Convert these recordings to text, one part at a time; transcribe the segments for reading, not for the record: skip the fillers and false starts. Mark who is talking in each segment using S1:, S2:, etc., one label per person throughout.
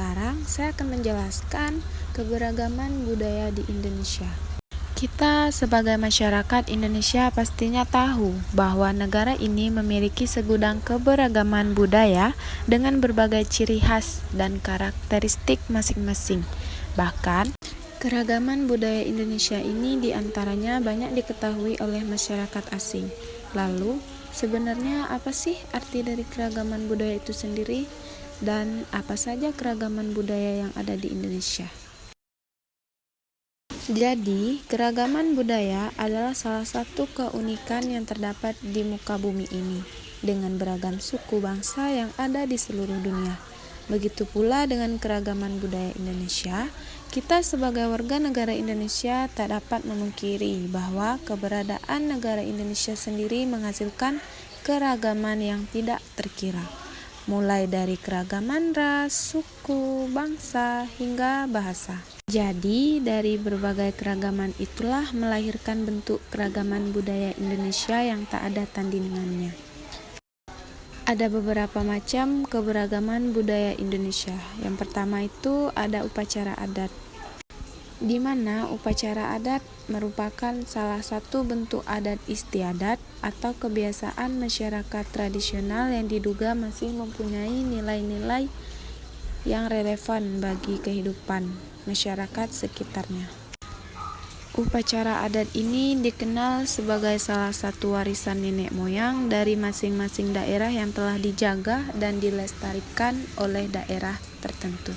S1: sekarang saya akan menjelaskan keberagaman budaya di Indonesia. Kita sebagai masyarakat Indonesia pastinya tahu bahwa negara ini memiliki segudang keberagaman budaya dengan berbagai ciri khas dan karakteristik masing-masing. Bahkan, keragaman budaya Indonesia ini diantaranya banyak diketahui oleh masyarakat asing. Lalu, sebenarnya apa sih arti dari keragaman budaya itu sendiri? Dan apa saja keragaman budaya yang ada di Indonesia? Jadi, keragaman budaya adalah salah satu keunikan yang terdapat di muka bumi ini, dengan beragam suku bangsa yang ada di seluruh dunia. Begitu pula dengan keragaman budaya Indonesia, kita sebagai warga negara Indonesia tak dapat memungkiri bahwa keberadaan negara Indonesia sendiri menghasilkan keragaman yang tidak terkira. Mulai dari keragaman ras, suku, bangsa, hingga bahasa. Jadi, dari berbagai keragaman itulah melahirkan bentuk keragaman budaya Indonesia yang tak ada tandingannya. Ada beberapa macam keberagaman budaya Indonesia. Yang pertama itu ada upacara adat, di mana upacara adat merupakan salah satu bentuk adat istiadat atau kebiasaan masyarakat tradisional yang diduga masih mempunyai nilai-nilai yang relevan bagi kehidupan masyarakat sekitarnya. Upacara adat ini dikenal sebagai salah satu warisan nenek moyang dari masing-masing daerah yang telah dijaga dan dilestarikan oleh daerah tertentu.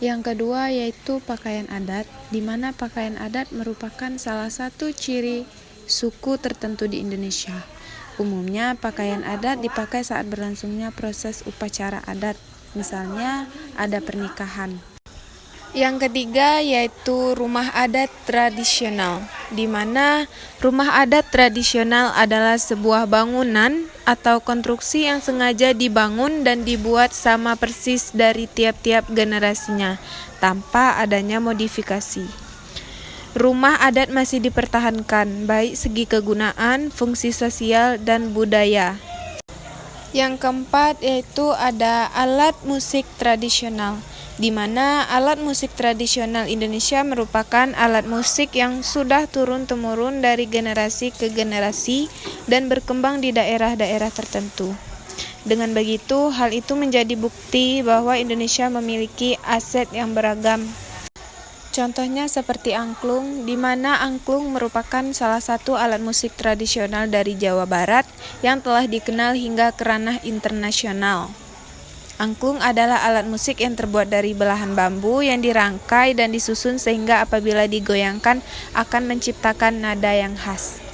S1: Yang kedua yaitu pakaian adat, di mana pakaian adat merupakan salah satu ciri suku tertentu di Indonesia. Umumnya pakaian adat dipakai saat berlangsungnya proses upacara adat, misalnya ada pernikahan. Yang ketiga yaitu rumah adat tradisional, di mana rumah adat tradisional adalah sebuah bangunan atau konstruksi yang sengaja dibangun dan dibuat sama persis dari tiap-tiap generasinya, tanpa adanya modifikasi. Rumah adat masih dipertahankan, baik segi kegunaan, fungsi sosial, dan budaya. Yang keempat yaitu ada alat musik tradisional, di mana alat musik tradisional Indonesia merupakan alat musik yang sudah turun-temurun dari generasi ke generasi dan berkembang di daerah-daerah tertentu. Dengan begitu, hal itu menjadi bukti bahwa Indonesia memiliki aset yang beragam. Contohnya seperti angklung, di mana angklung merupakan salah satu alat musik tradisional dari Jawa Barat yang telah dikenal hingga ke ranah internasional. Angklung adalah alat musik yang terbuat dari belahan bambu yang dirangkai dan disusun sehingga apabila digoyangkan akan menciptakan nada yang khas.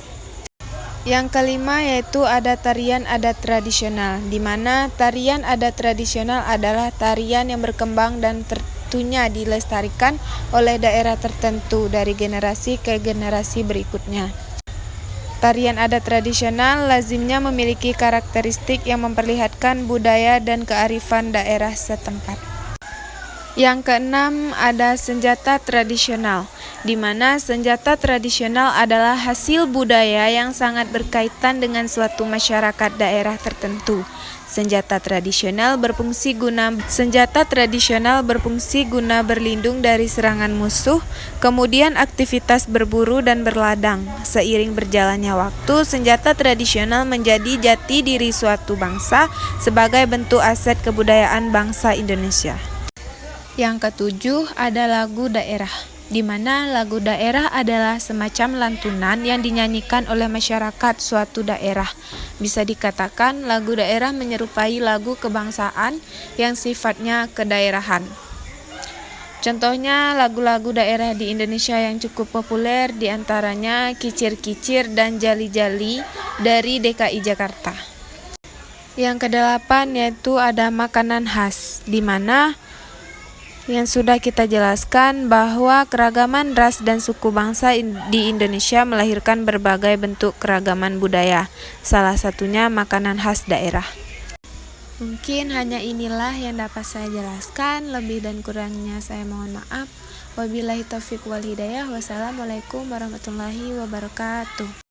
S1: Yang kelima yaitu ada tarian adat tradisional, di mana tarian adat tradisional adalah tarian yang berkembang dan tentunya dilestarikan oleh daerah tertentu dari generasi ke generasi berikutnya. Tarian adat tradisional lazimnya memiliki karakteristik yang memperlihatkan budaya dan kearifan daerah setempat. Yang keenam ada senjata tradisional, di mana senjata tradisional adalah hasil budaya yang sangat berkaitan dengan suatu masyarakat daerah tertentu. Senjata tradisional berfungsi guna berlindung dari serangan musuh, kemudian aktivitas berburu dan berladang. Seiring berjalannya waktu, senjata tradisional menjadi jati diri suatu bangsa sebagai bentuk aset kebudayaan bangsa Indonesia. Yang ketujuh ada lagu daerah, di mana lagu daerah adalah semacam lantunan yang dinyanyikan oleh masyarakat suatu daerah. Bisa dikatakan lagu daerah menyerupai lagu kebangsaan yang sifatnya kedaerahan. Contohnya lagu-lagu daerah di Indonesia yang cukup populer diantaranya Kicir-Kicir dan Jali-Jali dari DKI Jakarta. Yang kedelapan yaitu ada makanan khas, di mana yang sudah kita jelaskan bahwa keragaman ras dan suku bangsa di Indonesia melahirkan berbagai bentuk keragaman budaya, salah satunya makanan khas daerah. Mungkin hanya inilah yang dapat saya jelaskan, lebih dan kurangnya saya mohon maaf. Wabillahi taufiq wal hidayah. Wassalamualaikum warahmatullahi wabarakatuh.